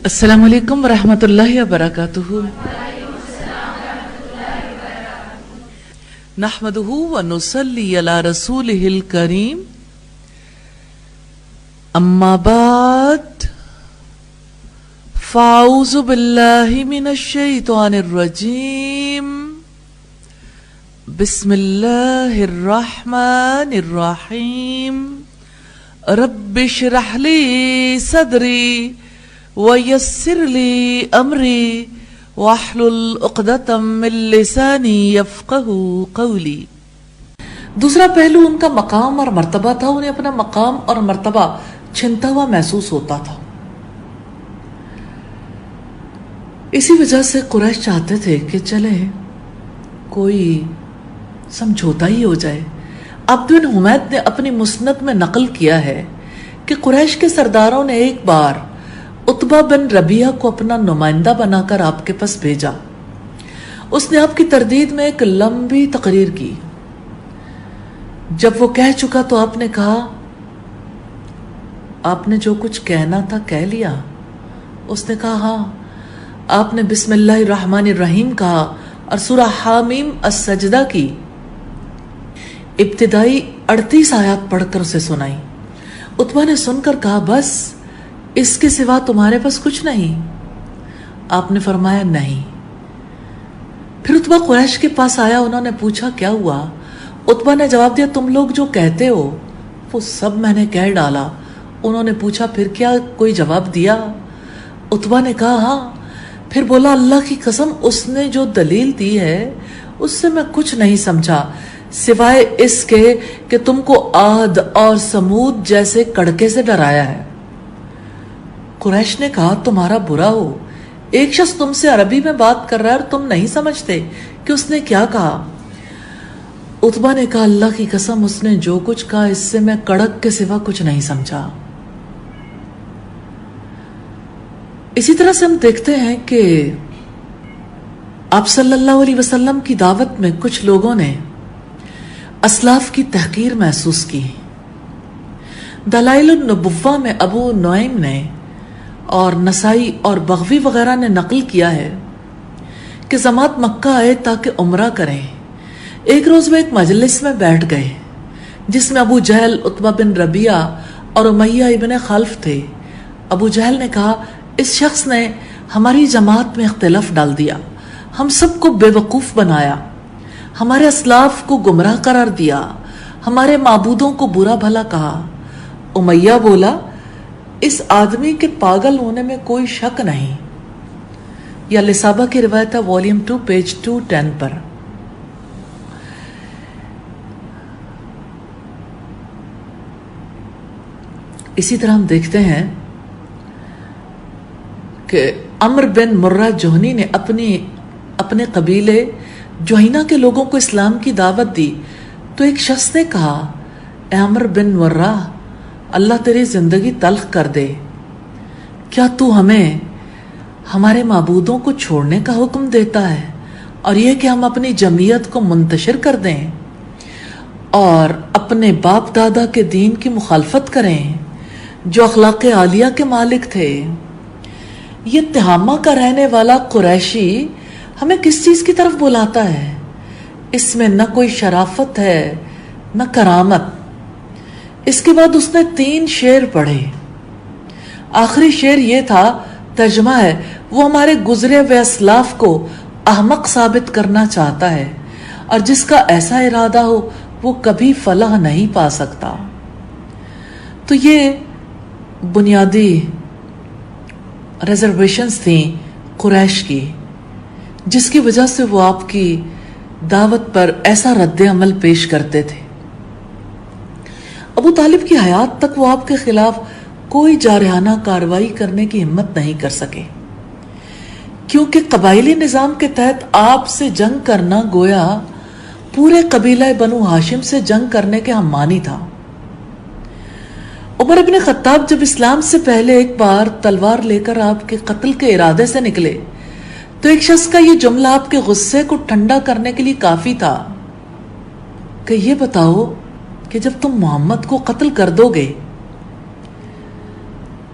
السلام علیکم ورحمۃ اللہ وبرکاتہ۔ نحمدہ ونصلی علی رسولہ الکریم، اما بعد فاعوذ باللہ من الشیطان الرجیم، بسم اللہ الرحمن الرحیم، رب اشرح لی صدری وَيَسِّرْ لِي أَمْرِي وَاحْلُلْ عُقْدَةً مِّن لِّسَانِي يَفْقَهُوا قَوْلِي۔ دوسرا پہلو ان کا مقام اور مرتبہ تھا، انہیں اپنا مقام اور مرتبہ چھنتا ہوا محسوس ہوتا تھا۔ اسی وجہ سے قریش چاہتے تھے کہ چلے کوئی سمجھوتا ہی ہو جائے۔ عبد بن حمید نے اپنی مسند میں نقل کیا ہے کہ قریش کے سرداروں نے ایک بار عتبہ بن ربیعہ کو اپنا نمائندہ بنا کر آپ کے پاس بھیجا۔ اس نے آپ کی تردید میں ایک لمبی تقریر کی۔ جب وہ کہہ چکا تو آپ نے کہا، آپ نے جو کچھ کہنا تھا کہہ لیا؟ اس نے کہا ہاں۔ آپ نے بسم اللہ الرحمن الرحیم کہا اور سورہ حامیم السجدہ کی ابتدائی 38 آیات پڑھ کر اسے سنائی۔ عتبہ نے سن کر کہا، بس اس کے سوا تمہارے پاس کچھ نہیں؟ آپ نے فرمایا نہیں۔ پھر عتبہ قریش کے پاس آیا، انہوں نے پوچھا کیا ہوا؟ عتبہ نے جواب دیا، تم لوگ جو کہتے ہو وہ سب میں نے کہہ ڈالا۔ انہوں نے پوچھا پھر کیا کوئی جواب دیا؟ عتبہ نے کہا ہاں۔ پھر بولا، اللہ کی قسم اس نے جو دلیل دی ہے اس سے میں کچھ نہیں سمجھا سوائے اس کے کہ تم کو عاد اور سمود جیسے کڑکے سے ڈرایا ہے۔ قریش نے کہا، تمہارا برا ہو، ایک شخص تم سے عربی میں بات کر رہا ہے اور تم نہیں سمجھتے کہ اس نے کیا کہا؟ عتبہ نے کہا، اللہ کی قسم اس نے جو کچھ کہا اس سے میں کڑک کے سوا کچھ نہیں سمجھا۔ اسی طرح سے ہم دیکھتے ہیں کہ آپ صلی اللہ علیہ وسلم کی دعوت میں کچھ لوگوں نے اسلاف کی تحقیر محسوس کی۔ دلائل النبوہ میں ابو نعیم نے اور نسائی اور بغوی وغیرہ نے نقل کیا ہے کہ جماعت مکہ آئے تاکہ عمرہ کریں۔ ایک روز وہ ایک مجلس میں بیٹھ گئے جس میں ابو جہل، عتبہ بن ربیعہ اور امیہ ابن خلف تھے۔ ابو جہل نے کہا، اس شخص نے ہماری جماعت میں اختلاف ڈال دیا، ہم سب کو بے وقوف بنایا، ہمارے اسلاف کو گمراہ قرار دیا، ہمارے معبودوں کو برا بھلا کہا۔ امیہ بولا، اس آدمی کے پاگل ہونے میں کوئی شک نہیں۔ یا لسابہ کی روایت ہے والیوم 2 پیج 210 پر۔ اسی طرح ہم دیکھتے ہیں کہ عمر بن مرہ جوہنی نے اپنے قبیلے جوہینہ کے لوگوں کو اسلام کی دعوت دی تو ایک شخص نے کہا، اے عمر بن مرہ، اللہ تیری زندگی تلخ کر دے، کیا تو ہمیں ہمارے معبودوں کو چھوڑنے کا حکم دیتا ہے اور یہ کہ ہم اپنی جمعیت کو منتشر کر دیں اور اپنے باپ دادا کے دین کی مخالفت کریں جو اخلاق عالیہ کے مالک تھے؟ یہ تہامہ کا رہنے والا قریشی ہمیں کس چیز کی طرف بلاتا ہے؟ اس میں نہ کوئی شرافت ہے نہ کرامت۔ اس کے بعد اس نے 3 شعر پڑھے۔ آخری شعر یہ تھا، ترجمہ ہے، وہ ہمارے گزرے ہوئے اسلاف کو احمق ثابت کرنا چاہتا ہے اور جس کا ایسا ارادہ ہو وہ کبھی فلاح نہیں پا سکتا۔ تو یہ بنیادی ریزرویشنز تھیں قریش کی، جس کی وجہ سے وہ آپ کی دعوت پر ایسا رد عمل پیش کرتے تھے۔ ابو طالب کی حیات تک وہ آپ کے خلاف کوئی جارحانہ کارروائی کرنے کی ہمت نہیں کر سکے، کیونکہ قبائلی نظام کے تحت آپ سے جنگ کرنا گویا پورے قبیلہ بنو ہاشم سے جنگ کرنے کے ہم مانی تھا۔ عمر ابن خطاب جب اسلام سے پہلے ایک بار تلوار لے کر آپ کے قتل کے ارادے سے نکلے تو ایک شخص کا یہ جملہ آپ کے غصے کو ٹھنڈا کرنے کے لیے کافی تھا کہ یہ بتاؤ کہ جب تم محمد کو قتل کر دو گے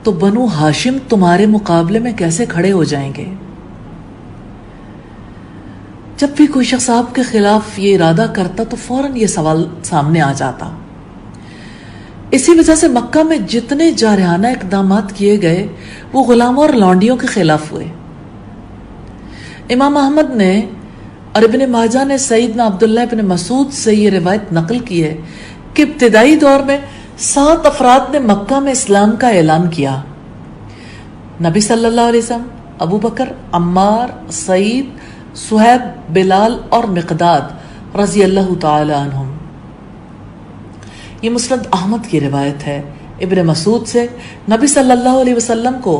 تو بنو ہاشم تمہارے مقابلے میں کیسے کھڑے ہو جائیں گے؟ جب بھی کوئی شخص آپ کے خلاف یہ ارادہ کرتا تو فوراً یہ سوال سامنے آ جاتا۔ اسی وجہ سے مکہ میں جتنے جارحانہ اقدامات کیے گئے وہ غلاموں اور لونڈیوں کے خلاف ہوئے۔ امام احمد نے اور ابن ماجہ نے سیدنا عبداللہ ابن مسعود سے یہ روایت نقل کی ہے کہ ابتدائی دور میں 7 افراد نے مکہ میں اسلام کا اعلان کیا۔ نبی صلی اللہ علیہ وسلم، ابو بکر، عمار، سعید، صہیب، بلال اور مقداد رضی اللہ تعالی عنہم۔ یہ مسند احمد کی روایت ہے۔ ابن مسعود سے نبی صلی اللہ علیہ وسلم کو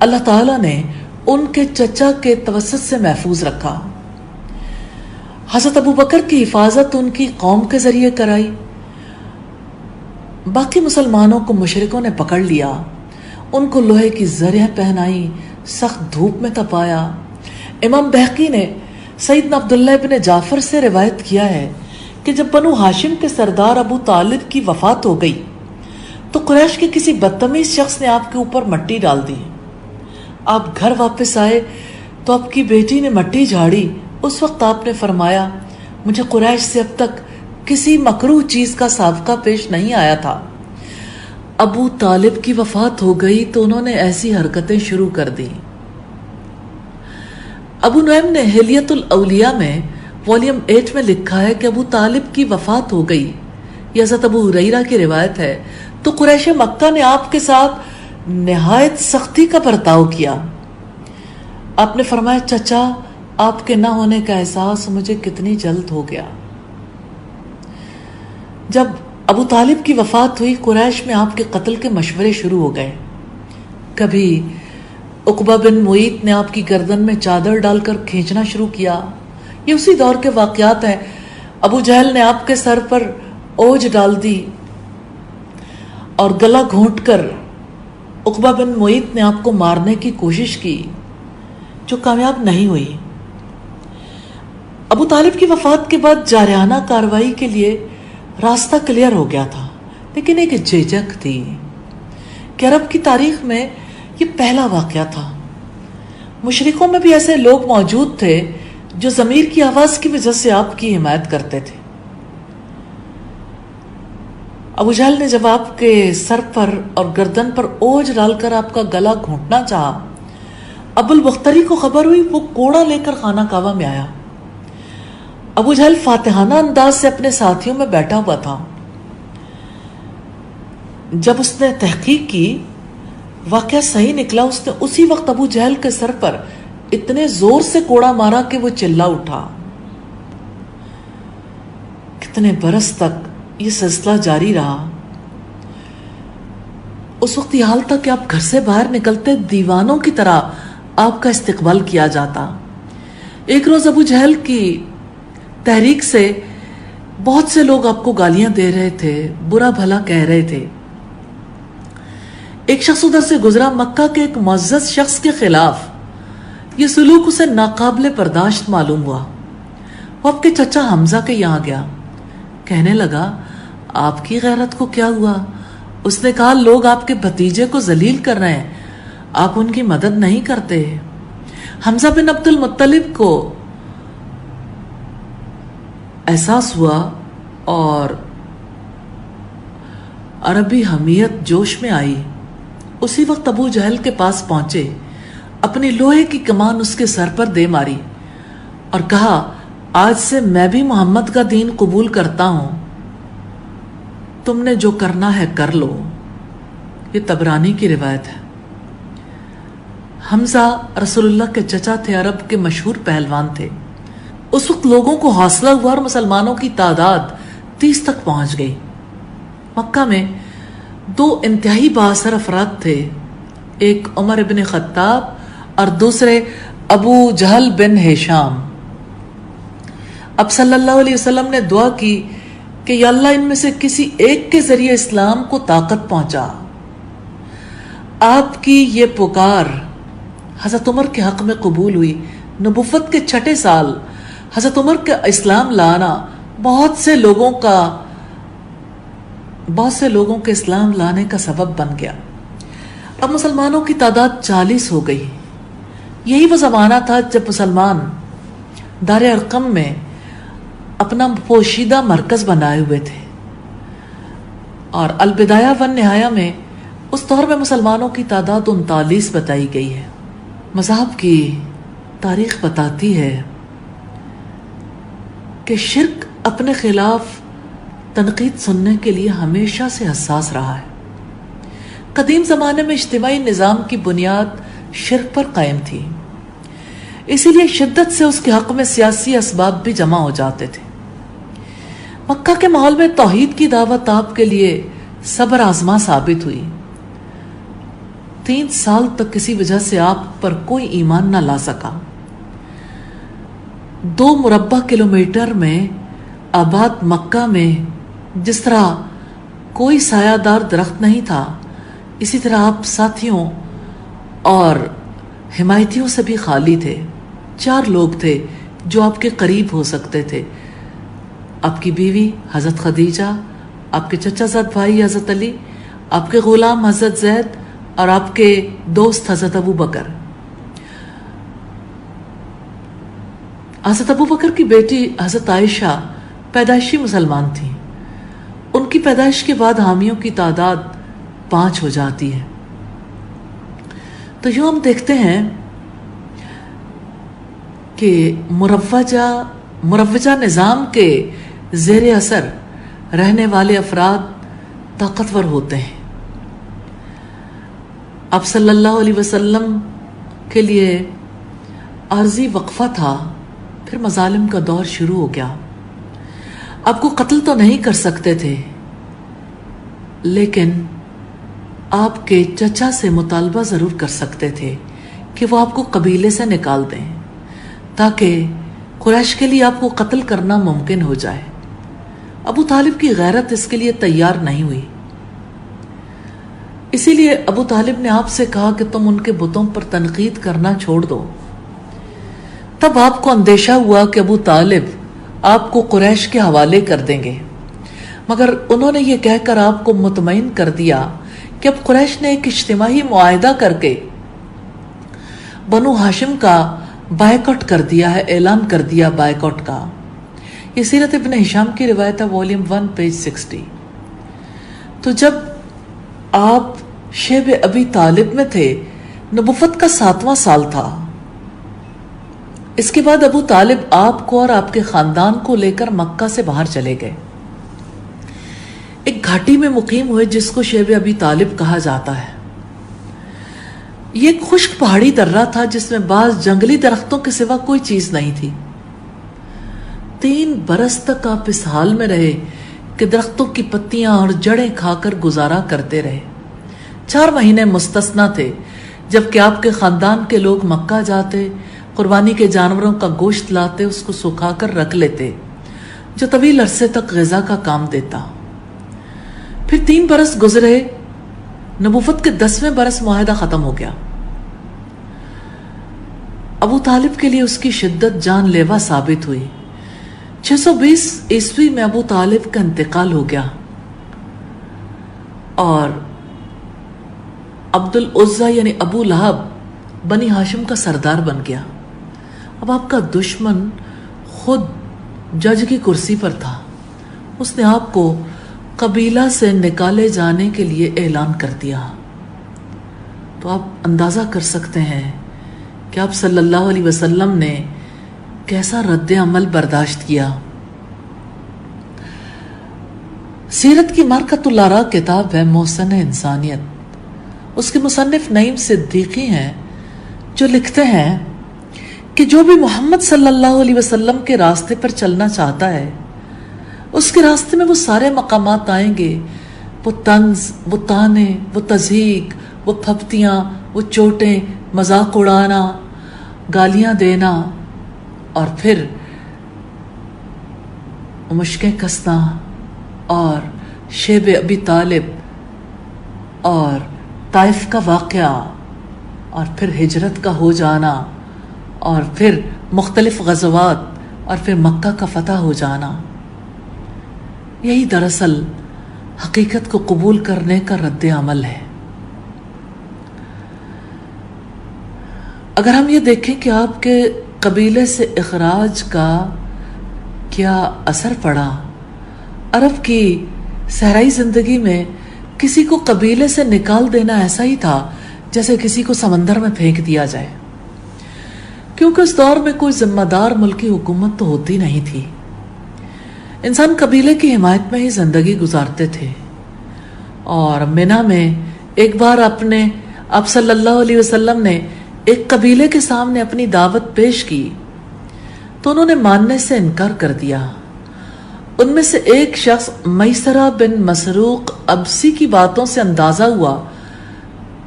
اللہ تعالیٰ نے ان کے چچا کے توسط سے محفوظ رکھا۔ حضرت ابو بکر کی حفاظت ان کی قوم کے ذریعے کرائی۔ باقی مسلمانوں کو مشرکوں نے پکڑ لیا، ان کو لوہے کی زرہیں پہنائی، سخت دھوپ میں تپایا۔ امام بہقی نے سیدنا عبداللہ ابن جعفر سے روایت کیا ہے کہ جب بنو ہاشم کے سردار ابو طالب کی وفات ہو گئی تو قریش کے کسی بدتمیز شخص نے آپ کے اوپر مٹی ڈال دی۔ آپ گھر واپس آئے تو آپ کی بیٹی نے مٹی جھاڑی۔ اس وقت آپ نے فرمایا، مجھے قریش سے اب تک کسی مکروہ چیز کا سابقہ پیش نہیں آیا تھا۔ ابو طالب کی وفات ہو گئی تو انہوں نے ایسی حرکتیں شروع کر دی۔ ابو نعیم نے حلیت الاولیاء میں والیوم 8 میں لکھا ہے کہ ابو طالب کی وفات ہو گئی۔ یہ حضرت ابو ہریرہ کی روایت ہے۔ تو قریش مکہ نے آپ کے ساتھ نہایت سختی کا برتاؤ کیا۔ آپ نے فرمایا، چچا، آپ کے نہ ہونے کا احساس مجھے کتنی جلد ہو گیا۔ جب ابو طالب کی وفات ہوئی، قریش میں آپ کے قتل کے مشورے شروع ہو گئے۔ کبھی عقبہ بن معیط نے آپ کی گردن میں چادر ڈال کر کھینچنا شروع کیا۔ یہ اسی دور کے واقعات ہیں۔ ابو جہل نے آپ کے سر پر اوج ڈال دی اور گلا گھونٹ کر عقبہ بن معیط نے آپ کو مارنے کی کوشش کی جو کامیاب نہیں ہوئی۔ ابو طالب کی وفات کے بعد جارحانہ کارروائی کے لیے راستہ کلیئر ہو گیا تھا، لیکن ایک جھجک تھی کہ عرب کی تاریخ میں یہ پہلا واقعہ تھا۔ مشرکوں میں بھی ایسے لوگ موجود تھے جو ضمیر کی آواز کی وجہ سے آپ کی حمایت کرتے تھے۔ ابو جہل نے جب آپ کے سر پر اور گردن پر اوج ڈال کر آپ کا گلا گھونٹنا چاہا، ابو البختری کو خبر ہوئی، وہ کوڑا لے کر خانہ کعبہ میں آیا۔ ابو جہل فاتحانہ انداز سے اپنے ساتھیوں میں بیٹھا ہوا تھا۔ جب اس نے تحقیق کی، واقعہ صحیح نکلا۔ اس نے اسی وقت ابو جہل کے سر پر اتنے زور سے کوڑا مارا کہ وہ چلا اٹھا۔ کتنے برس تک یہ سلسلہ جاری رہا۔ اس وقت یہ حال تھا کہ آپ گھر سے باہر نکلتے دیوانوں کی طرح آپ کا استقبال کیا جاتا۔ ایک روز ابو جہل کی تحریک سے بہت سے لوگ آپ کو گالیاں دے رہے تھے، برا بھلا کہہ رہے تھے۔ ایک شخص ادھر سے گزرا، مکہ کے ایک معزز شخص کے خلاف یہ سلوک اسے ناقابل برداشت معلوم ہوا۔ وہ آپ کے چچا حمزہ کے یہاں گیا، کہنے لگا، آپ کی غیرت کو کیا ہوا؟ اس نے کہا، لوگ آپ کے بھتیجے کو ذلیل کر رہے ہیں، آپ ان کی مدد نہیں کرتے۔ حمزہ بن عبد المطلب کو احساس ہوا اور عربی حمیت جوش میں آئی۔ اسی وقت ابو جہل کے پاس پہنچے، اپنی لوہے کی کمان اس کے سر پر دے ماری اور کہا، آج سے میں بھی محمد کا دین قبول کرتا ہوں، تم نے جو کرنا ہے کر لو۔ یہ طبرانی کی روایت ہے۔ حمزہ رسول اللہ کے چچا تھے، عرب کے مشہور پہلوان تھے۔ اس وقت لوگوں کو حوصلہ ہوا اور مسلمانوں کی تعداد 30 تک پہنچ گئی۔ مکہ میں 2 انتہائی بااثر افراد تھے، ایک عمر بن خطاب اور دوسرے ابو جہل بن ہشام۔ اب صلی اللہ علیہ وسلم نے دعا کی کہ یا اللہ، ان میں سے کسی ایک کے ذریعے اسلام کو طاقت پہنچا۔ آپ کی یہ پکار حضرت عمر کے حق میں قبول ہوئی۔ نبوت کے 6 سال حضرت عمر کا اسلام لانا بہت سے لوگوں کے اسلام لانے کا سبب بن گیا۔ اب مسلمانوں کی تعداد 40 ہو گئی. یہی وہ زمانہ تھا جب مسلمان دار ارقم میں اپنا پوشیدہ مرکز بنائے ہوئے تھے، اور البدایہ والنہایہ میں اس دور میں مسلمانوں کی تعداد 39 بتائی گئی ہے. مذہب کی تاریخ بتاتی ہے کہ شرک اپنے خلاف تنقید سننے کے لیے ہمیشہ سے حساس رہا ہے. قدیم زمانے میں اجتماعی نظام کی بنیاد شرک پر قائم تھی، اسی لیے شدت سے اس کے حق میں سیاسی اسباب بھی جمع ہو جاتے تھے. مکہ کے ماحول میں توحید کی دعوت آپ کے لیے صبر آزما ثابت ہوئی. 3 سال تک کسی وجہ سے آپ پر کوئی ایمان نہ لا سکا. 2 مربع کلومیٹر میں آباد مکہ میں جس طرح کوئی سایہ دار درخت نہیں تھا، اسی طرح آپ ساتھیوں اور حمایتیوں سے بھی خالی تھے. 4 لوگ تھے جو آپ کے قریب ہو سکتے تھے: آپ کی بیوی حضرت خدیجہ، آپ کے چچا زاد بھائی حضرت علی، آپ کے غلام حضرت زید، اور آپ کے دوست حضرت ابو بکر. حضرت ابو بکر کی بیٹی حضرت عائشہ پیدائشی مسلمان تھیں. ان کی پیدائش کے بعد حامیوں کی تعداد 5 ہو جاتی ہے. تو یوں ہم دیکھتے ہیں کہ مروجہ نظام کے زیر اثر رہنے والے افراد طاقتور ہوتے ہیں. آپ صلی اللہ علیہ وسلم کے لیے عارضی وقفہ تھا، پھر مظالم کا دور شروع ہو گیا. آپ کو قتل تو نہیں کر سکتے تھے، لیکن آپ کے چچا سے مطالبہ ضرور کر سکتے تھے کہ وہ آپ کو قبیلے سے نکال دیں تاکہ قریش کے لیے آپ کو قتل کرنا ممکن ہو جائے. ابو طالب کی غیرت اس کے لیے تیار نہیں ہوئی، اسی لیے ابو طالب نے آپ سے کہا کہ تم ان کے بتوں پر تنقید کرنا چھوڑ دو. تب آپ کو اندیشہ ہوا کہ ابو طالب آپ کو قریش کے حوالے کر دیں گے، مگر انہوں نے یہ کہہ کر آپ کو مطمئن کر دیا کہ اب قریش نے ایک اجتماعی معاہدہ کر کے بنو ہاشم کا بائیکاٹ کر دیا ہے، اعلان کر دیا بائیکاٹ کا. یہ سیرت ابن ہشام کی روایت ہے، والیوم 1 پیج 60. تو جب آپ شیب ابی طالب میں تھے، نبوت کا 7واں سال تھا. اس کے بعد ابو طالب آپ کو اور آپ کے خاندان کو لے کر مکہ سے باہر چلے گئے. ایک گھاٹی میں مقیم ہوئے جس کو شیب ابی طالب کہا جاتا ہے. یہ ایک خشک پہاڑی درہ تھا جس میں بعض جنگلی درختوں کے سوا کوئی چیز نہیں تھی. 3 برس تک آپ اس حال میں رہے کہ درختوں کی پتیاں اور جڑیں کھا کر گزارا کرتے رہے. 4 مہینے مستثنا تھے جبکہ آپ کے خاندان کے لوگ مکہ جاتے، قربانی کے جانوروں کا گوشت لاتے، اس کو سکھا کر رکھ لیتے جو طویل عرصے تک غذا کا کام دیتا. پھر 3 برس گزرے، نبوت کے 10ویں برس معاہدہ ختم ہو گیا. ابو طالب کے لیے اس کی شدت جان لیوا ثابت ہوئی. 620 عیسوی میں ابو طالب کا انتقال ہو گیا اور عبد العزیٰ یعنی ابو لہب بنی ہاشم کا سردار بن گیا. اب آپ کا دشمن خود جج کی کرسی پر تھا. اس نے آپ کو قبیلہ سے نکالے جانے کے لیے اعلان کر دیا. تو آپ اندازہ کر سکتے ہیں کہ آپ صلی اللہ علیہ وسلم نے کیسا رد عمل برداشت کیا. سیرت کی مارکۃ الآراء کتاب ہے محسن انسانیت. اس کے مصنف نعیم صدیقی ہیں جو لکھتے ہیں کہ جو بھی محمد صلی اللہ علیہ وسلم کے راستے پر چلنا چاہتا ہے، اس کے راستے میں وہ سارے مقامات آئیں گے، وہ طنز، وہ طعنے، وہ تضحیک، وہ پھپتیاں، وہ چوٹیں، مذاق اڑانا، گالیاں دینا، اور پھر مشکیں کسنا، اور شیب ابی طالب، اور طائف کا واقعہ، اور پھر ہجرت کا ہو جانا، اور پھر مختلف غزوات، اور پھر مکہ کا فتح ہو جانا. یہی دراصل حقیقت کو قبول کرنے کا رد عمل ہے. اگر ہم یہ دیکھیں کہ آپ کے قبیلے سے اخراج کا کیا اثر پڑا، عرب کی صحرائی زندگی میں کسی کو قبیلے سے نکال دینا ایسا ہی تھا جیسے کسی کو سمندر میں پھینک دیا جائے، کیونکہ اس دور میں کوئی ذمہ دار ملکی حکومت تو ہوتی نہیں تھی. انسان قبیلے کی حمایت میں ہی زندگی گزارتے تھے. اور مینا میں ایک بار آپ صلی اللہ علیہ وسلم نے ایک قبیلے کے سامنے اپنی دعوت پیش کی تو انہوں نے ماننے سے انکار کر دیا. ان میں سے ایک شخص میسرہ بن مسروق ابسی کی باتوں سے اندازہ ہوا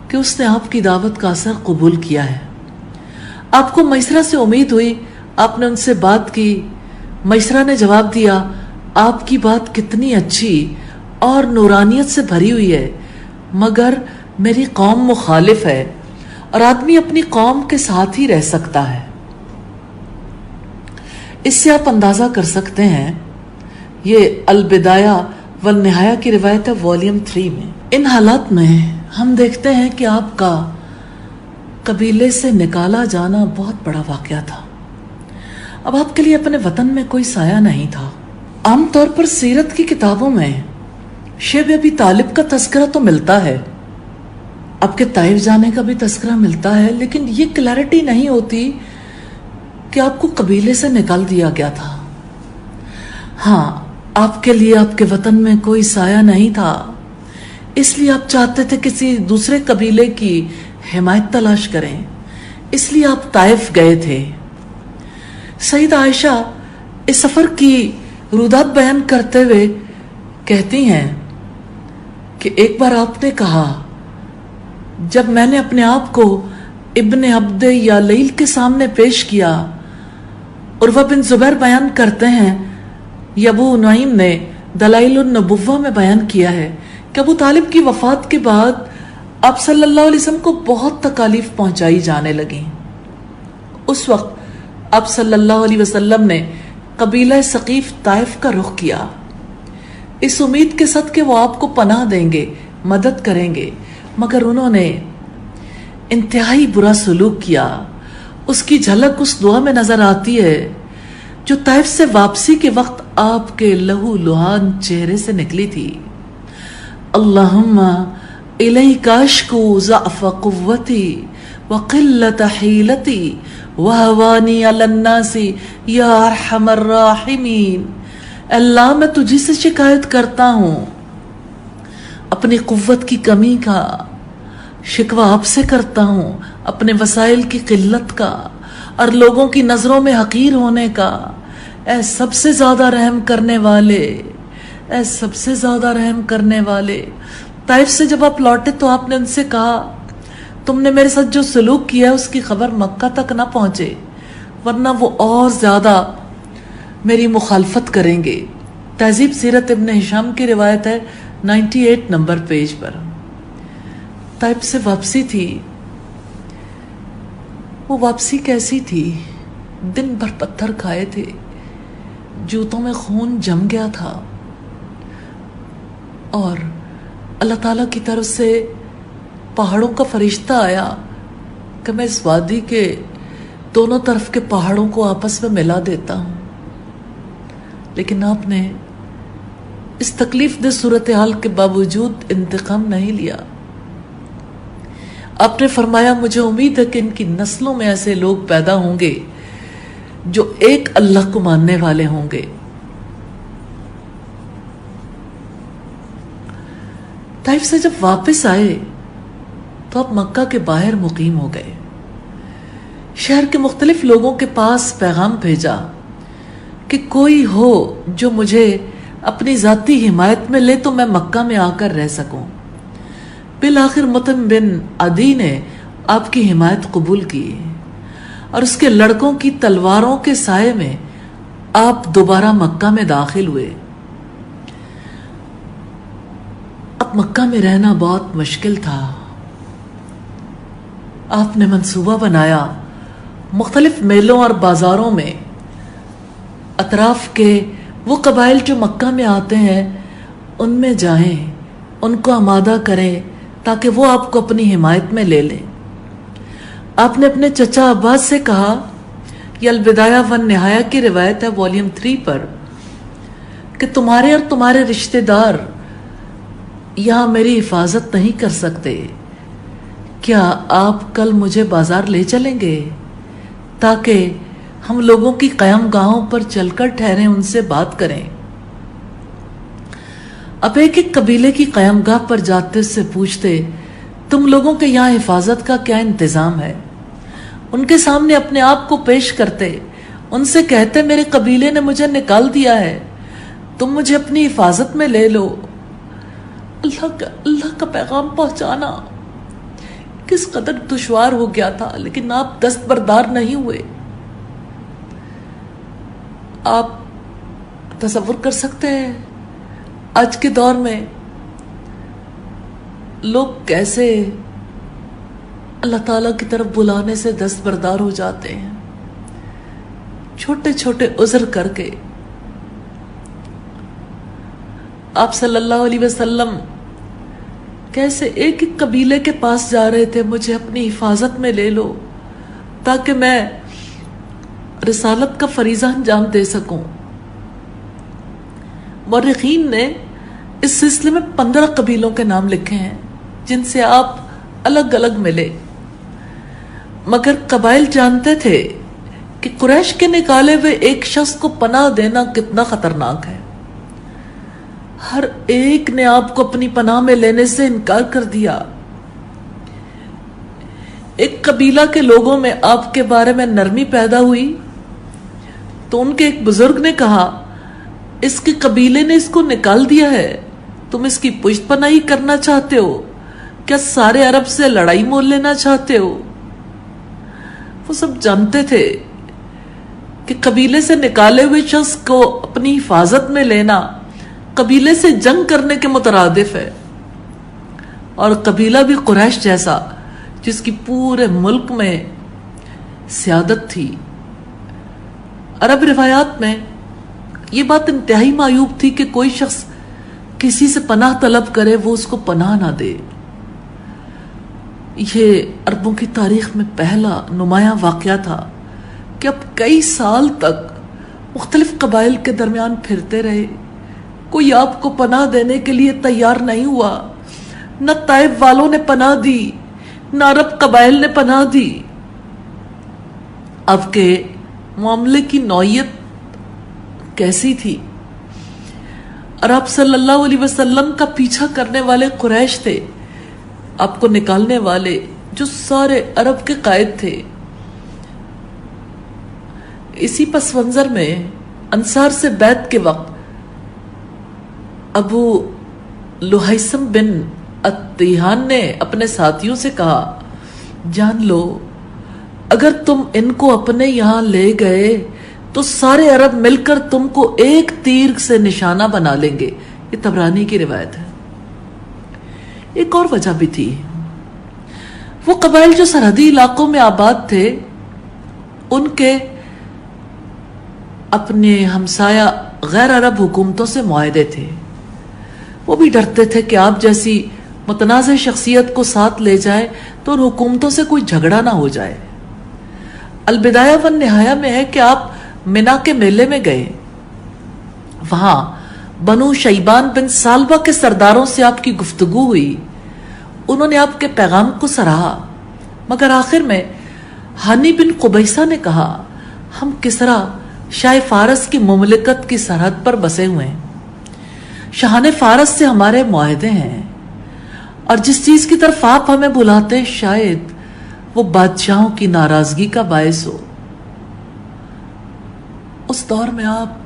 کہ اس نے آپ کی دعوت کا اثر قبول کیا ہے. آپ کو میسرہ سے امید ہوئی، آپ نے ان سے بات کی. میسرہ نے جواب دیا، آپ کی بات کتنی اچھی اور نورانیت سے بھری ہوئی ہے، مگر میری قوم مخالف ہے اور آدمی اپنی قوم کے ساتھ ہی رہ سکتا ہے. اس سے آپ اندازہ کر سکتے ہیں، یہ البدایہ والنہایہ کی روایت ہے والیوم 3 میں. ان حالات میں ہم دیکھتے ہیں کہ آپ کا قبیلے سے نکالا جانا بہت بڑا واقعہ تھا. اب آپ کے لیے اپنے وطن میں کوئی سایہ نہیں تھا. عام طور پر سیرت کی کتابوں میں شیب ابی طالب کا تذکرہ تو ملتا ہے، آپ کے طائف جانے کا بھی تذکرہ ملتا ہے، لیکن یہ کلیرٹی نہیں ہوتی کہ آپ کو قبیلے سے نکال دیا گیا تھا. ہاں، آپ کے لیے آپ کے وطن میں کوئی سایہ نہیں تھا، اس لیے آپ چاہتے تھے کسی دوسرے قبیلے کی حمایت تلاش کریں، اس لیے آپ طائف گئے تھے. سیدہ عائشہ اس سفر کی رودات بیان کرتے ہوئے کہتی ہیں کہ ایک بار آپ نے کہا، جب میں نے اپنے آپ کو ابن عبد یالیل کے سامنے پیش کیا. عروہ بن زبیر بیان کرتے ہیں، ابو نعیم نے دلائل النبوہ میں بیان کیا ہے کہ ابو طالب کی وفات کے بعد آپ صلی اللہ علیہ وسلم کو بہت تکالیف پہنچائی جانے لگیں. اس وقت آپ صلی اللہ علیہ وسلم نے قبیلہ ثقیف طائف کا رخ کیا، اس امید کے ساتھ کہ وہ آپ کو پناہ دیں گے، مدد کریں گے، مگر انہوں نے انتہائی برا سلوک کیا. اس کی جھلک اس دعا میں نظر آتی ہے جو طائف سے واپسی کے وقت آپ کے لہو لہان چہرے سے نکلی تھی. اللہم الیک اشکو ضعف قوتی وقلت حیلتی وہوانی علی الناس یا ارحم الراحمین. اللہ میں تجھی سے شکایت کرتا ہوں، اپنی قوت کی کمی کا شکوہ آپ سے کرتا ہوں، اپنے وسائل کی قلت کا اور لوگوں کی نظروں میں حقیر ہونے کا. اے سب سے زیادہ رحم کرنے والے، اے سب سے زیادہ رحم کرنے والے. طائف سے جب آپ لوٹے تو آپ نے ان سے کہا، تم نے میرے ساتھ جو سلوک کیا ہے اس کی خبر مکہ تک نہ پہنچے، ورنہ وہ اور زیادہ میری مخالفت کریں گے. تہذیب سیرت ابن ہشام کی روایت ہے 98 نمبر پیج پر. طائف سے واپسی تھی. وہ واپسی کیسی تھی؟ دن بھر پتھر کھائے تھے، جوتوں میں خون جم گیا تھا، اور اللہ تعالیٰ کی طرف سے پہاڑوں کا فرشتہ آیا کہ میں اس وادی کے دونوں طرف کے پہاڑوں کو آپس میں ملا دیتا ہوں. لیکن آپ نے اس تکلیف دہ صورتحال کے باوجود انتقام نہیں لیا. آپ نے فرمایا، مجھے امید ہے کہ ان کی نسلوں میں ایسے لوگ پیدا ہوں گے جو ایک اللہ کو ماننے والے ہوں گے. طائف سے جب واپس آئے تو آپ مکہ کے باہر مقیم ہو گئے. شہر کے مختلف لوگوں کے پاس پیغام بھیجا کہ کوئی ہو جو مجھے اپنی ذاتی حمایت میں لے تو میں مکہ میں آ کر رہ سکوں. بالآخر مطعم بن عدی نے آپ کی حمایت قبول کی اور اس کے لڑکوں کی تلواروں کے سائے میں آپ دوبارہ مکہ میں داخل ہوئے. اب مکہ میں رہنا بہت مشکل تھا. آپ نے منصوبہ بنایا مختلف میلوں اور بازاروں میں اطراف کے وہ قبائل جو مکہ میں آتے ہیں ان میں جائیں، ان کو آمادہ کریں تاکہ وہ آپ کو اپنی حمایت میں لے لیں. آپ نے اپنے چچا عباس سے کہا، یہ البدایہ ون نہایہ کی روایت ہے والیوم 3 پر، کہ تمہارے اور تمہارے رشتہ دار یہاں میری حفاظت نہیں کر سکتے، کیا آپ کل مجھے بازار لے چلیں گے تاکہ ہم لوگوں کی قیام گاہوں پر چل کر ٹھہریں، ان سے بات کریں؟ اب ایک ایک قبیلے کی قیام گاہ پر جاتے سے پوچھتے، تم لوگوں کے یہاں حفاظت کا کیا انتظام ہے؟ ان کے سامنے اپنے آپ کو پیش کرتے، ان سے کہتے میرے قبیلے نے مجھے نکال دیا ہے، تم مجھے اپنی حفاظت میں لے لو۔ اللہ کا پیغام پہنچانا کس قدر دشوار ہو گیا تھا، لیکن آپ دستبردار نہیں ہوئے۔ آپ تصور کر سکتے ہیں آج کے دور میں لوگ کیسے اللہ تعالیٰ کی طرف بلانے سے دستبردار ہو جاتے ہیں، چھوٹے چھوٹے عذر کر کے۔ آپ صلی اللہ علیہ وسلم کیسے ایک ایک قبیلے کے پاس جا رہے تھے، مجھے اپنی حفاظت میں لے لو تاکہ میں رسالت کا فریضہ انجام دے سکوں۔ مورخین نے اس سلسلے میں 15 قبیلوں کے نام لکھے ہیں جن سے آپ الگ الگ ملے، مگر قبائل جانتے تھے کہ قریش کے نکالے ہوئے ایک شخص کو پناہ دینا کتنا خطرناک ہے۔ ہر ایک نے آپ کو اپنی پناہ میں لینے سے انکار کر دیا۔ ایک قبیلہ کے لوگوں میں آپ کے بارے میں نرمی پیدا ہوئی تو ان کے ایک بزرگ نے کہا، اس کے قبیلے نے اس کو نکال دیا ہے، تم اس کی پشت پناہی کرنا چاہتے ہو؟ کیا سارے عرب سے لڑائی مول لینا چاہتے ہو؟ وہ سب جانتے تھے کہ قبیلے سے نکالے ہوئے شخص کو اپنی حفاظت میں لینا قبیلے سے جنگ کرنے کے مترادف ہے، اور قبیلہ بھی قریش جیسا جس کی پورے ملک میں سیادت تھی۔ عرب روایات میں یہ بات انتہائی معیوب تھی کہ کوئی شخص کسی سے پناہ طلب کرے وہ اس کو پناہ نہ دے۔ یہ عربوں کی تاریخ میں پہلا نمایاں واقعہ تھا کہ اب کئی سال تک مختلف قبائل کے درمیان پھرتے رہے، کوئی آپ کو پناہ دینے کے لیے تیار نہیں ہوا۔ نہ طائف والوں نے پناہ دی، نہ عرب قبائل نے پناہ دی۔ اب کے معاملے کی نوعیت کیسی تھی؟ اور آپ صلی اللہ علیہ وسلم کا پیچھا کرنے والے قریش تھے، آپ کو نکالنے والے جو سارے عرب کے قائد تھے۔ اسی پس منظر میں انصار سے بیعت کے وقت ابو لہیثم بن اتیہان نے اپنے ساتھیوں سے کہا، جان لو اگر تم ان کو اپنے یہاں لے گئے تو سارے عرب مل کر تم کو ایک تیر سے نشانہ بنا لیں گے۔ یہ طبرانی کی روایت ہے۔ ایک اور وجہ بھی تھی، وہ قبائل جو سرحدی علاقوں میں آباد تھے ان کے اپنے ہمسایہ غیر عرب حکومتوں سے معاہدے تھے، وہ بھی ڈرتے تھے کہ آپ جیسی متنازع شخصیت کو ساتھ لے جائے تو ان حکومتوں سے کوئی جھگڑا نہ ہو جائے۔ البدایہ والنہایہ میں ہے کہ آپ منا کے میلے میں گئے، وہاں بنو شیبان بن سالبہ کے سرداروں سے آپ کی گفتگو ہوئی، انہوں نے آپ کے پیغام کو سراہا، مگر آخر میں ہانی بن قبیصہ نے کہا، ہم کسرا شاہ فارس کی مملکت کی سرحد پر بسے ہوئے ہیں، شاہان فارس سے ہمارے معاہدے ہیں، اور جس چیز کی طرف آپ ہمیں بلاتے ہیں شاید وہ بادشاہوں کی ناراضگی کا باعث ہو۔ اس دور میں آپ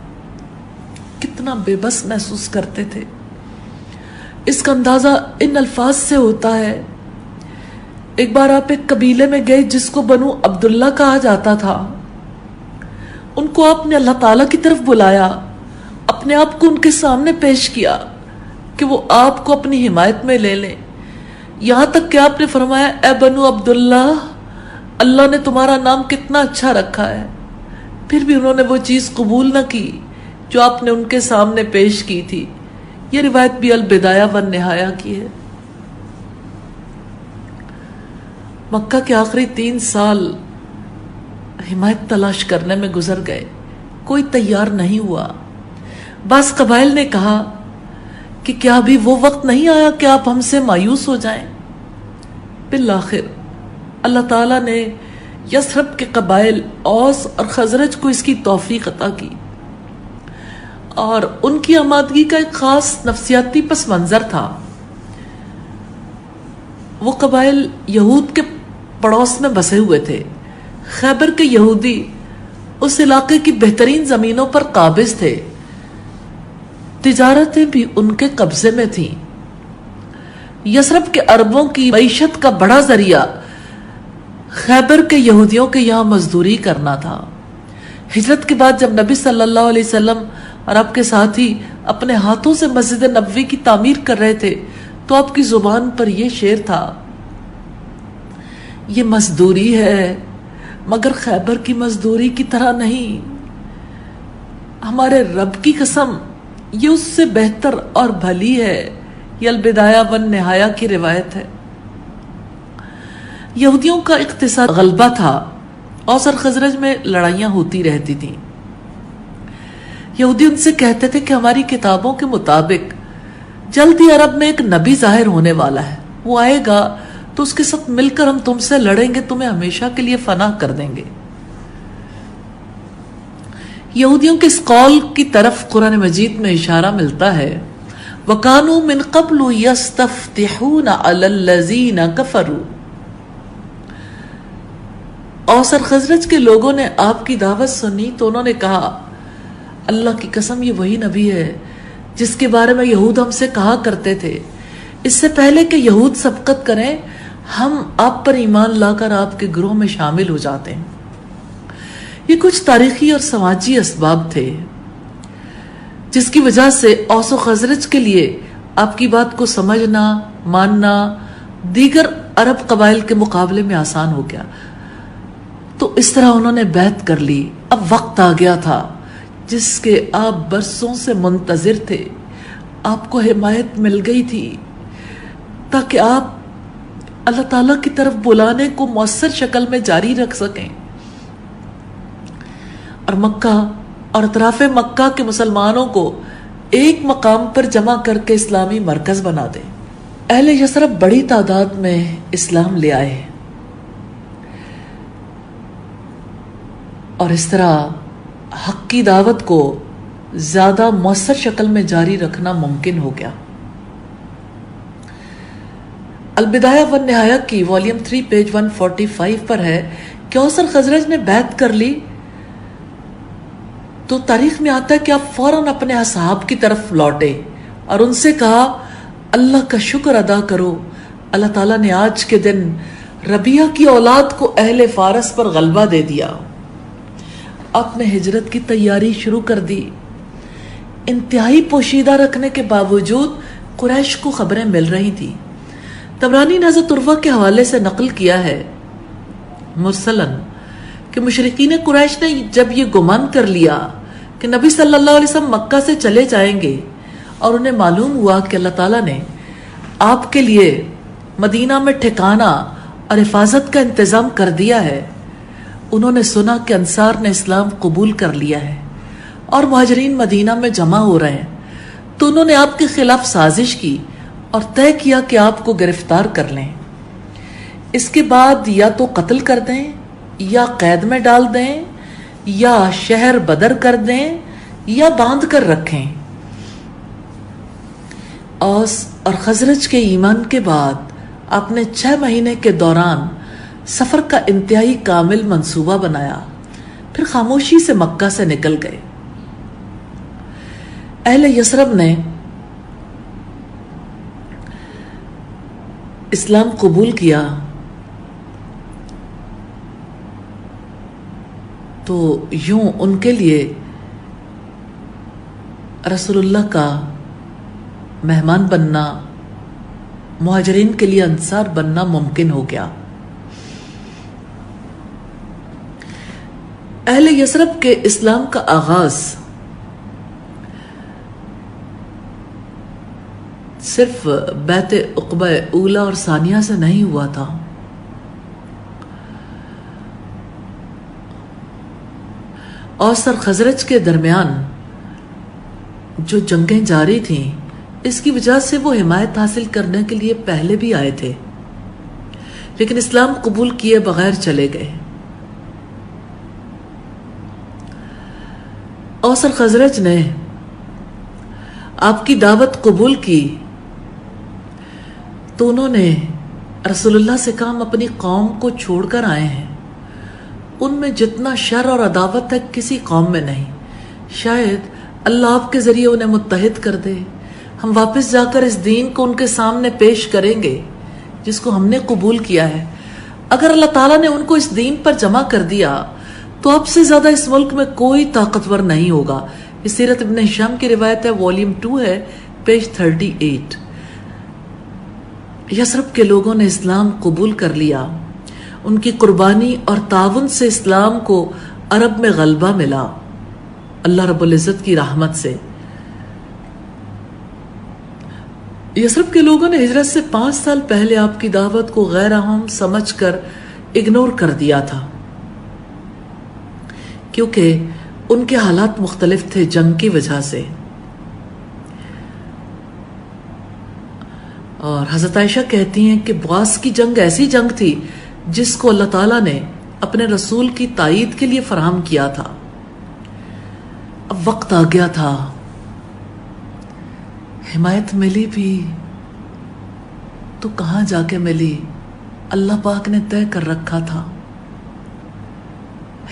کتنا بے بس محسوس کرتے تھے، اس کا اندازہ ان الفاظ سے ہوتا ہے۔ ایک بار آپ ایک قبیلے میں گئے جس کو بنو عبداللہ کہا جاتا تھا، ان کو آپ نے اللہ تعالیٰ کی طرف بلایا، اپنے آپ کو ان کے سامنے پیش کیا کہ وہ آپ کو اپنی حمایت میں لے لیں، یہاں تک کہ آپ نے فرمایا، اے بنو عبداللہ، اللہ نے تمہارا نام کتنا اچھا رکھا ہے۔ پھر بھی انہوں نے وہ چیز قبول نہ کی جو آپ نے ان کے سامنے پیش کی تھی۔ یہ روایت بھی البدایہ والنہایہ کی ہے۔ مکہ کے آخری 3 سال حمایت تلاش کرنے میں گزر گئے، کوئی تیار نہیں ہوا۔ بعض قبائل نے کہا کہ کیا ابھی وہ وقت نہیں آیا کہ آپ ہم سے مایوس ہو جائیں؟ بالآخر اللہ تعالیٰ نے یثرب کے قبائل اوس اور خزرج کو اس کی توفیق عطا کی، اور ان کی آمادگی کا ایک خاص نفسیاتی پس منظر تھا۔ وہ قبائل یہود کے پڑوس میں بسے ہوئے تھے۔ خیبر کے یہودی اس علاقے کی بہترین زمینوں پر قابض تھے، تجارتیں بھی ان کے قبضے میں تھیں۔ یثرب کے عربوں کی معیشت کا بڑا ذریعہ خیبر کے یہودیوں کے یہاں مزدوری کرنا تھا۔ ہجرت کے بعد جب نبی صلی اللہ علیہ وسلم اور آپ کے ساتھی اپنے ہاتھوں سے مسجد نبوی کی تعمیر کر رہے تھے تو آپ کی زبان پر یہ شعر تھا، یہ مزدوری ہے مگر خیبر کی مزدوری کی طرح نہیں، ہمارے رب کی قسم یہ اس سے بہتر اور بھلی ہے۔ یہ البدایہ والنہایہ کی روایت ہے۔ یہودیوں کا اقتصاد غلبہ تھا، اوس اور خزرج میں لڑائیاں ہوتی رہتی تھیں۔ یہودی ان سے کہتے تھے کہ ہماری کتابوں کے مطابق جلد ہی عرب میں ایک نبی ظاہر ہونے والا ہے، وہ آئے گا تو اس کے ساتھ مل کر ہم تم سے لڑیں گے، تمہیں ہمیشہ کے لیے فنا کر دیں گے۔ یہودیوں کے اس قول کی طرف قرآن مجید میں اشارہ ملتا ہے، وَكَانُوا مِن قَبْلُ يَسْتَفْتِحُونَ عَلَى الَّذِينَ كَفَرُوا۔ اوس اور خزرج کے لوگوں نے آپ کی دعوت سنی تو انہوں نے کہا، اللہ کی قسم یہ وہی نبی ہے جس کے بارے میں یہود ہم سے کہا کرتے تھے، اس سے پہلے کہ یہود سبقت کریں ہم آپ پر ایمان لا کر آپ کے گروہ میں شامل ہو جاتے ہیں۔ یہ کچھ تاریخی اور سماجی اسباب تھے جس کی وجہ سے اوس و خزرج کے لیے آپ کی بات کو سمجھنا، ماننا دیگر عرب قبائل کے مقابلے میں آسان ہو گیا، تو اس طرح انہوں نے بیعت کر لی۔ اب وقت آ گیا تھا جس کے آپ برسوں سے منتظر تھے، آپ کو حمایت مل گئی تھی تاکہ آپ اللہ تعالیٰ کی طرف بلانے کو مؤثر شکل میں جاری رکھ سکیں اور مکہ اور اطراف مکہ کے مسلمانوں کو ایک مقام پر جمع کر کے اسلامی مرکز بنا دیں۔ اہل یثرب بڑی تعداد میں اسلام لے آئے اور اس طرح حق کی دعوت کو زیادہ مؤثر شکل میں جاری رکھنا ممکن ہو گیا۔ البدایہ والنہایہ کی والیوم 3 پیج 145 پر ہے کہ اوس اور خزرج نے بیعت کر لی تو تاریخ میں آتا ہے کہ آپ فوراً اپنے اصحاب کی طرف لوٹے اور ان سے کہا، اللہ کا شکر ادا کرو، اللہ تعالیٰ نے آج کے دن ربیہ کی اولاد کو اہل فارس پر غلبہ دے دیا۔ آپ نے ہجرت کی تیاری شروع کر دی۔ انتہائی پوشیدہ رکھنے کے باوجود قریش کو خبریں مل رہی تھی۔ طبرانی نے حضرت عروہ کے حوالے سے نقل کیا ہے مرسلن کہ مشرکین قریش نے جب یہ گمان کر لیا کہ نبی صلی اللہ علیہ وسلم مکہ سے چلے جائیں گے اور انہیں معلوم ہوا کہ اللہ تعالیٰ نے آپ کے لیے مدینہ میں ٹھکانہ اور حفاظت کا انتظام کر دیا ہے، انہوں نے سنا کہ انصار نے اسلام قبول کر لیا ہے اور مہاجرین مدینہ میں جمع ہو رہے ہیں، تو انہوں نے آپ کے خلاف سازش کی اور طے کیا کہ آپ کو گرفتار کر لیں، اس کے بعد یا تو قتل کر دیں یا قید میں ڈال دیں یا شہر بدر کر دیں یا باندھ کر رکھیں۔ اوس اور خزرج کے ایمان کے بعد آپ نے 6 مہینے کے دوران سفر کا انتہائی کامل منصوبہ بنایا، پھر خاموشی سے مکہ سے نکل گئے۔ اہل یثرب نے اسلام قبول کیا تو یوں ان کے لیے رسول اللہ کا مہمان بننا، مہاجرین کے لیے انصار بننا ممکن ہو گیا۔ اہل یثرب کے اسلام کا آغاز صرف بیعت عقبہ اولیٰ اور ثانیہ سے نہیں ہوا تھا، اوس اور خزرج کے درمیان جو جنگیں جاری تھیں، اس کی وجہ سے وہ حمایت حاصل کرنے کے لیے پہلے بھی آئے تھے، لیکن اسلام قبول کیے بغیر چلے گئے۔ اوس اور خزرج نے آپ کی دعوت قبول کی تو انہوں نے رسول اللہ سے کہا ہم اپنی قوم کو چھوڑ کر آئے ہیں، ان میں جتنا شر اور عداوت ہے کسی قوم میں نہیں، شاید اللہ آپ کے ذریعے انہیں متحد کر دے، ہم واپس جا کر اس دین کو ان کے سامنے پیش کریں گے جس کو ہم نے قبول کیا ہے۔ اگر اللہ تعالیٰ نے ان کو اس دین پر جمع کر دیا تو اب سے زیادہ اس ملک میں کوئی طاقتور نہیں ہوگا۔ یہ سیرت ابن ہشام کی روایت ہے، والیوم 2 ہے، پیج 38۔ یثرب کے لوگوں نے اسلام قبول کر لیا، ان کی قربانی اور تعاون سے اسلام کو عرب میں غلبہ ملا اللہ رب العزت کی رحمت سے۔ یثرب کے لوگوں نے ہجرت سے 5 سال پہلے آپ کی دعوت کو غیر اہم سمجھ کر اگنور کر دیا تھا، کیونکہ ان کے حالات مختلف تھے جنگ کی وجہ سے۔ اور حضرت عائشہ کہتی ہیں کہ بعث کی جنگ ایسی جنگ تھی جس کو اللہ تعالیٰ نے اپنے رسول کی تائید کے لیے فراہم کیا تھا۔ اب وقت آ گیا تھا، حمایت ملی بھی تو کہاں جا کے ملی، اللہ پاک نے طے کر رکھا تھا۔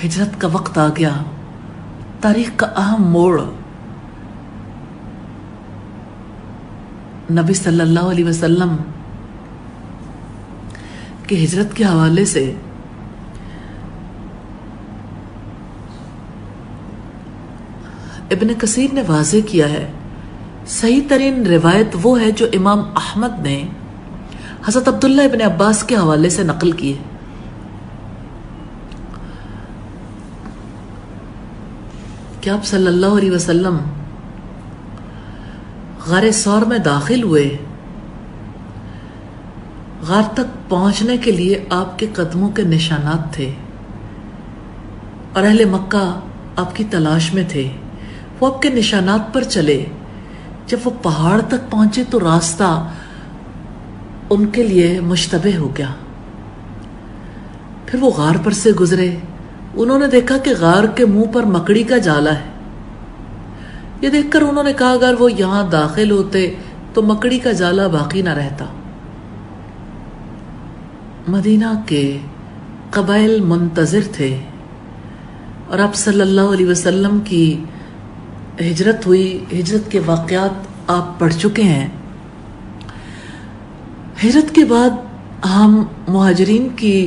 ہجرت کا وقت آ گیا، تاریخ کا اہم موڑ نبی صلی اللہ علیہ وسلم کی ہجرت کے حوالے سے ابن کثیر نے واضح کیا ہے۔ صحیح ترین روایت وہ ہے جو امام احمد نے حضرت عبداللہ ابن عباس کے حوالے سے نقل کی ہے کہ آپ صلی اللہ علیہ وسلم غار ثور میں داخل ہوئے، غار تک پہنچنے کے لیے آپ کے قدموں کے نشانات تھے اور اہل مکہ آپ کی تلاش میں تھے، وہ آپ کے نشانات پر چلے۔ جب وہ پہاڑ تک پہنچے تو راستہ ان کے لیے مشتبہ ہو گیا، پھر وہ غار پر سے گزرے، انہوں نے دیکھا کہ غار کے منہ پر مکڑی کا جالا ہے۔ یہ دیکھ کر انہوں نے کہا اگر وہ یہاں داخل ہوتے تو مکڑی کا جالا باقی نہ رہتا۔ مدینہ کے قبائل منتظر تھے اور آپ صلی اللہ علیہ وسلم کی ہجرت ہوئی، ہجرت کے واقعات آپ پڑھ چکے ہیں۔ ہجرت کے بعد ہم مہاجرین کی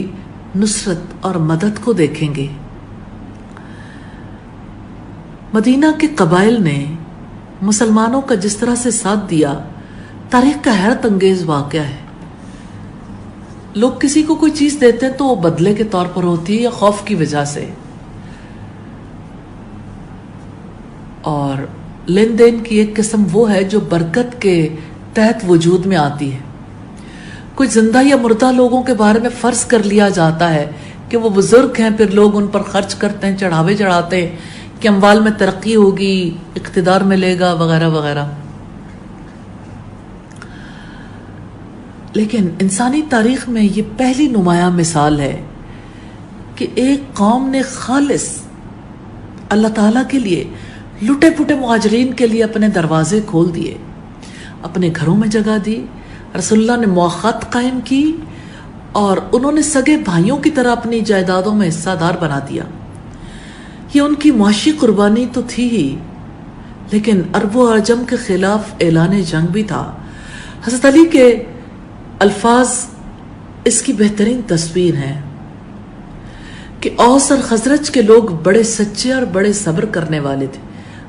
نصرت اور مدد کو دیکھیں گے۔ مدینہ کے قبائل نے مسلمانوں کا جس طرح سے ساتھ دیا، تاریخ کا حیرت انگیز واقعہ ہے۔ لوگ کسی کو کوئی چیز دیتے ہیں تو وہ بدلے کے طور پر ہوتی ہے یا خوف کی وجہ سے، اور لین دین کی ایک قسم وہ ہے جو برکت کے تحت وجود میں آتی ہے۔ کچھ زندہ یا مردہ لوگوں کے بارے میں فرض کر لیا جاتا ہے کہ وہ بزرگ ہیں، پھر لوگ ان پر خرچ کرتے ہیں، چڑھاوے چڑھاتے ہیں کہ اموال میں ترقی ہوگی، اقتدار ملے گا وغیرہ وغیرہ۔ لیکن انسانی تاریخ میں یہ پہلی نمایاں مثال ہے کہ ایک قوم نے خالص اللہ تعالیٰ کے لیے لٹے پٹے مہاجرین کے لیے اپنے دروازے کھول دیے، اپنے گھروں میں جگہ دی، رسول اللہ نے مواخات قائم کی اور انہوں نے سگے بھائیوں کی طرح اپنی جائیدادوں میں حصہ دار بنا دیا۔ یہ ان کی معاشی قربانی تو تھی ہی، لیکن عرب و عجم کے خلاف اعلان جنگ بھی تھا۔ حضرت علی کے الفاظ اس کی بہترین تصویر ہیں کہ اوس اور خزرج کے لوگ بڑے سچے اور بڑے صبر کرنے والے تھے۔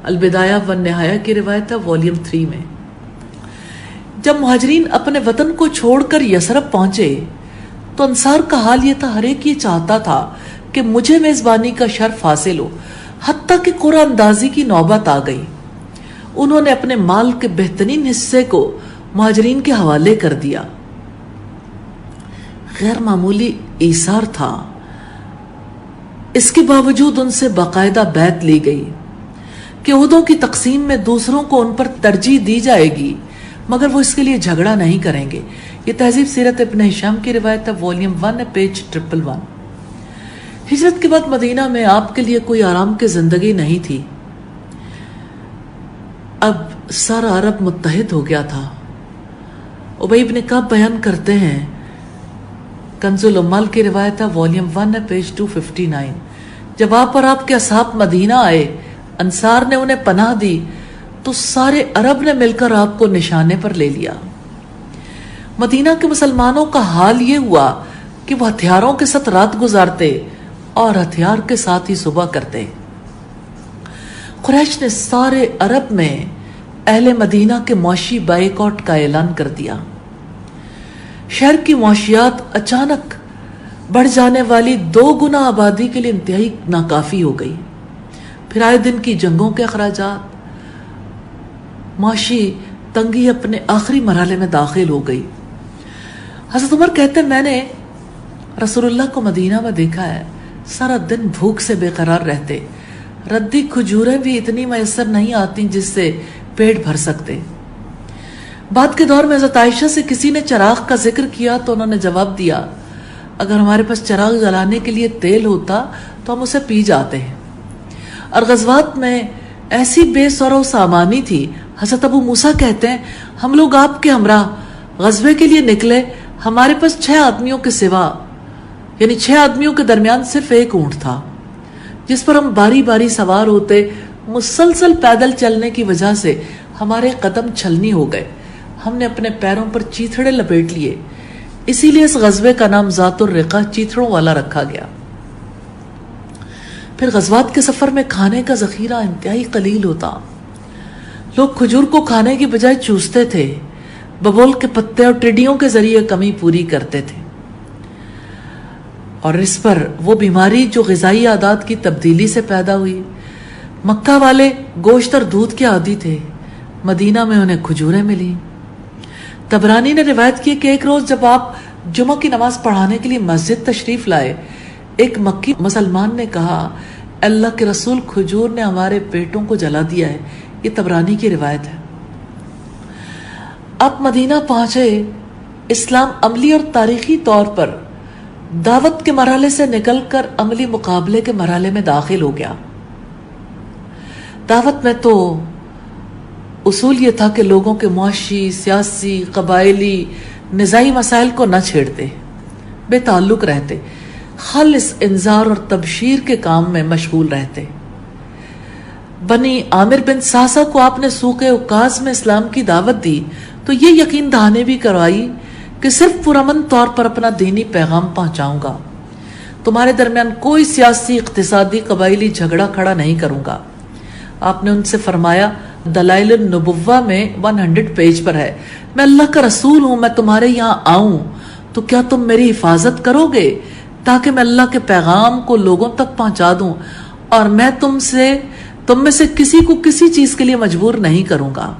البدایہ والنہایہ کی روایت ہے، والیوم 3 میں۔ جب مہاجرین اپنے وطن کو چھوڑ کر یثرب پہنچے تو انصار کا حال یہ تھا، ہر ایک یہ چاہتا تھا کہ مجھے میزبانی کا شرف حاصل ہو، حتیٰ کہ قرعہ اندازی کی نوبت آ گئی۔ انہوں نے اپنے مال کے بہترین حصے کو مہاجرین کے حوالے کر دیا۔ غیر معمولی ایثار تھا۔ اس کے باوجود ان سے باقاعدہ بیعت لی گئی کہ عہدوں کی تقسیم میں دوسروں کو ان پر ترجیح دی جائے گی، مگر وہ اس کے لیے جھگڑا نہیں کریں گے۔ یہ تہذیب سیرت ابن ہشام کی روایت ہے، والیوم 1 ہے، پیج 111۔ ہجرت کے بعد مدینہ میں آپ کے لیے کوئی آرام کی زندگی نہیں تھی۔ اب سارا عرب متحد ہو گیا تھا۔ ابی بن کعب بیان کرتے ہیں، کنز العمال کی روایت ہے، والیوم 1 ہے، پیج 259، جب آپ اور آپ کے اصحاب مدینہ آئے، انصار نے انہیں پناہ دی تو سارے عرب نے مل کر آپ کو نشانے پر لے لیا۔ مدینہ کے مسلمانوں کا حال یہ ہوا کہ وہ ہتھیاروں کے ساتھ رات گزارتے اور ہتھیار کے ساتھ ہی صبح کرتے۔ قریش نے سارے عرب میں اہل مدینہ کے معاشی بائیکاٹ کا اعلان کر دیا۔ شہر کی معاشیات اچانک بڑھ جانے والی 2 گنا آبادی کے لیے انتہائی ناکافی ہو گئی۔ پھر آئے دن کی جنگوں کے اخراجات، معاشی تنگی اپنے آخری مرحلے میں داخل ہو گئی۔ حضرت عمر کہتے ہیں، میں نے رسول اللہ کو مدینہ میں دیکھا ہے، سارا دن بھوک سے بے قرار رہتے، ردی کھجوریں بھی اتنی میسر نہیں آتی جس سے پیٹ بھر سکتے۔ بعد کے دور میں حضرت عائشہ سے کسی نے چراغ کا ذکر کیا تو انہوں نے جواب دیا، اگر ہمارے پاس چراغ جلانے کے لیے تیل ہوتا تو ہم اسے پی جاتے ہیں۔ اور غزوات میں ایسی بے سر و سامانی تھی۔ حضرت ابو موسیٰ کہتے ہیں، ہم لوگ آپ کے ہمراہ غزوے کے لیے نکلے، ہمارے پاس 6 آدمیوں کے سوا، یعنی 6 آدمیوں کے درمیان صرف ایک اونٹ تھا جس پر ہم باری باری سوار ہوتے۔ مسلسل پیدل چلنے کی وجہ سے ہمارے قدم چھلنی ہو گئے، ہم نے اپنے پیروں پر چیتھڑے لپیٹ لیے، اسی لیے اس غزوے کا نام ذات الرقہ، چیتھڑوں والا رکھا گیا۔ پھر غزوات کے سفر میں کھانے کا ذخیرہ انتہائی قلیل ہوتا، لوگ کھجور کو کھانے کی بجائے چوستے تھے، ببول کے پتے اور ٹڈیوں کے ذریعے کمی پوری کرتے تھے۔ اور اس پر وہ بیماری جو غذائی عادات کی تبدیلی سے پیدا ہوئی۔ مکہ والے گوشت اور دودھ کے عادی تھے، مدینہ میں انہیں کھجوریں ملی۔ طبرانی نے روایت کی کہ ایک روز جب آپ جمعہ کی نماز پڑھانے کے لیے مسجد تشریف لائے، ایک مکی مسلمان نے کہا، اللہ کے رسول، کھجور نے ہمارے پیٹوں کو جلا دیا ہے۔ یہ طبرانی کی روایت ہے۔ آپ مدینہ پہنچے، اسلام عملی اور تاریخی طور پر دعوت کے مرحلے سے نکل کر عملی مقابلے کے مرحلے میں داخل ہو گیا۔ دعوت میں تو اصول یہ تھا کہ لوگوں کے معاشی، سیاسی، قبائلی، نزاعی مسائل کو نہ چھیڑتے، بے تعلق رہتے، خالص انذار اور تبشیر کے کام میں مشغول رہتے۔ بنی عامر بن ساسا کو آپ نے سوق عکاظ میں اسلام کی دعوت دی تو یہ یقین دہانی بھی کروائی کہ صرف پرامن طور پر اپنا دینی پیغام پہنچاؤں گا، تمہارے درمیان کوئی سیاسی، اقتصادی، قبائلی جھگڑا کھڑا نہیں کروں گا۔ آپ نے ان سے فرمایا، دلائل النبوہ میں 100 پیج پر ہے، میں اللہ کا رسول ہوں، میں تمہارے یہاں آؤں تو کیا تم میری حفاظت کرو گے تاکہ میں اللہ کے پیغام کو لوگوں تک پہنچا دوں، اور میں تم میں سے کسی کو کسی چیز کے لیے مجبور نہیں کروں گا۔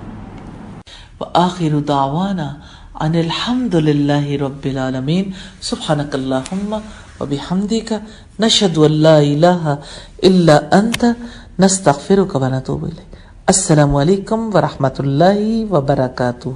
وآخر دعوانا ان الحمد للہ رب العالمین، سبحانک اللہم وبحمدک، نشہد ان لا الہ الا انت، نستغفرک ونتوب الیک۔ السلام علیکم ورحمۃ اللہ وبرکاتہ۔